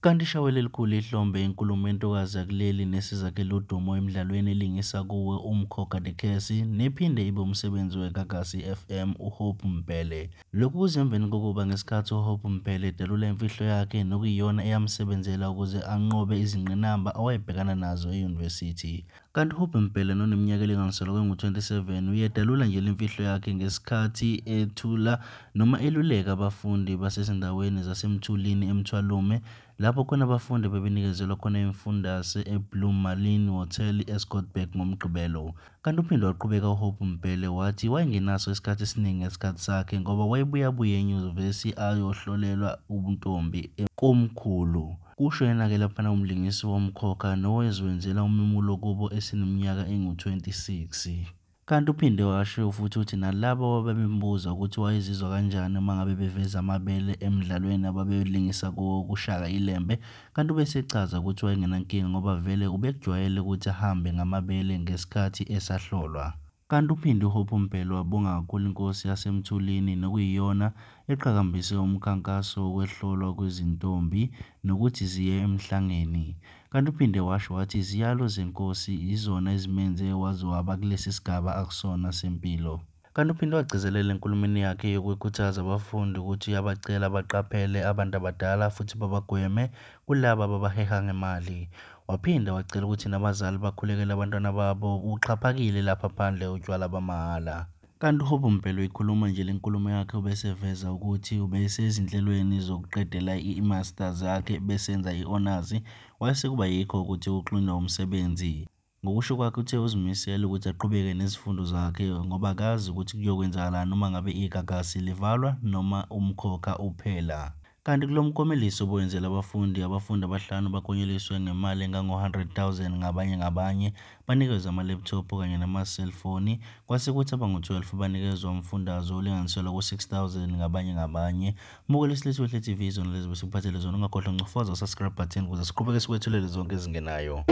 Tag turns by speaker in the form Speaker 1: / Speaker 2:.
Speaker 1: Kanti ishawele elikhulu ihlombe inkulumo entokazi yakuleli nesizakhela udumo emidlalweni elingisa kuwe uMkhokha the Khesi nephinde ibe umsebenzi weGagasi FM uHope Mpele. Lokhu kuze emveni kokuba ngesikhathi uHope Mpele edelula imfihlo yakhe nokuyiyona eyamsebenzela ukuze anqobe izingqinamba awayebhekana nazo enyuvesithi. Kanti uHope Mpele noneminyaka elinganiselwa kwengu-27 uyedelula nje imfihlo yakhe ngesikhathi ethula noma eluleka abafundi basezindaweni zaseMthulini eMthwalume lapho khona abafundi bebenikezelwa khona imfundase eBlue Marlin Hotel eScottburg ngomgqibelo. Kanti uphinde waqhubeka uHope Mpele wathi wayengenaso isikhathi esiningi ngesikhathi sakhe ngoba wayebuya enyuvesi ayohlolelwa ubuntombi komkhulu. Kusho yena-ke laphana umlingisi woMkhokha nowezwenzela umemulo kubo eseneminyaka engu-26. Kanti uphinde washo futhi ukuthi nalabo ababembuza ukuthi wayezizwa kanjani uma ngabe beveza amabele emidlalweni ababelingisa kuwo kushaka ilembe, kanti ubesechaza ukuthi wayengenankinga ngoba vele ubekujwayele ukuthi ahambe ngamabele ngesikhathi esahlolwa. Kanti uphinde uHope Mpele wabonga kakhulu inkosi yaseMthulini nokuyiyona eqhakambise umkhankaso wokwehlolwa kwezintombi nokuthi ziye emhlangeni. Kanti uphinde washo wathi iziyalo zenkosi izona ezimenze waba kulesi sigaba akusona sempilo. Kanti uphinde wagcizelela enkulumeni yakhe yokukhuthaza abafundi ukuthi uyabacela baqaphele abantu abadala futhi babagweme kulabo ababaheha ngemali. Waphinda wacela ukuthi nabazali bakhulekele abantwana babo uxhaphakile lapha phandle utshwala bamahhala. Kanti uHope Mpele uyikhuluma nje lenkulumo yakhe ubeseveza ukuthi ubesezinhlelweni zokuqedela i-masters yakhe besenza i-honors, wayesekuba yikho ukuthi uxhunywa umsebenzi. Ngokusho kwakhe uthe uzimisele ukuthi aqhubeke nezifundo zakhe ngoba akazi ukuthi kuyokwenzakalani uma ngabe igagasi livalwa noma uMkhokha uphela. Kanti kulo mkomeliso obowenzela abafundi abahlanu bakonyeliswe ngemali engango-100,000 ngabanye banikezwa ama-laptop kanye nama-cellphone, kwase kuthi abangu-12 banikezwa umfundaze olinganiselwa ku-6,000 ngabanye. Mbukelesi wehle TV izona lezi besikuphathele zona, ungakhohlwa ngcofoza subscribe button ukuze siqhubeke sikwethulele zonke ezingenayo.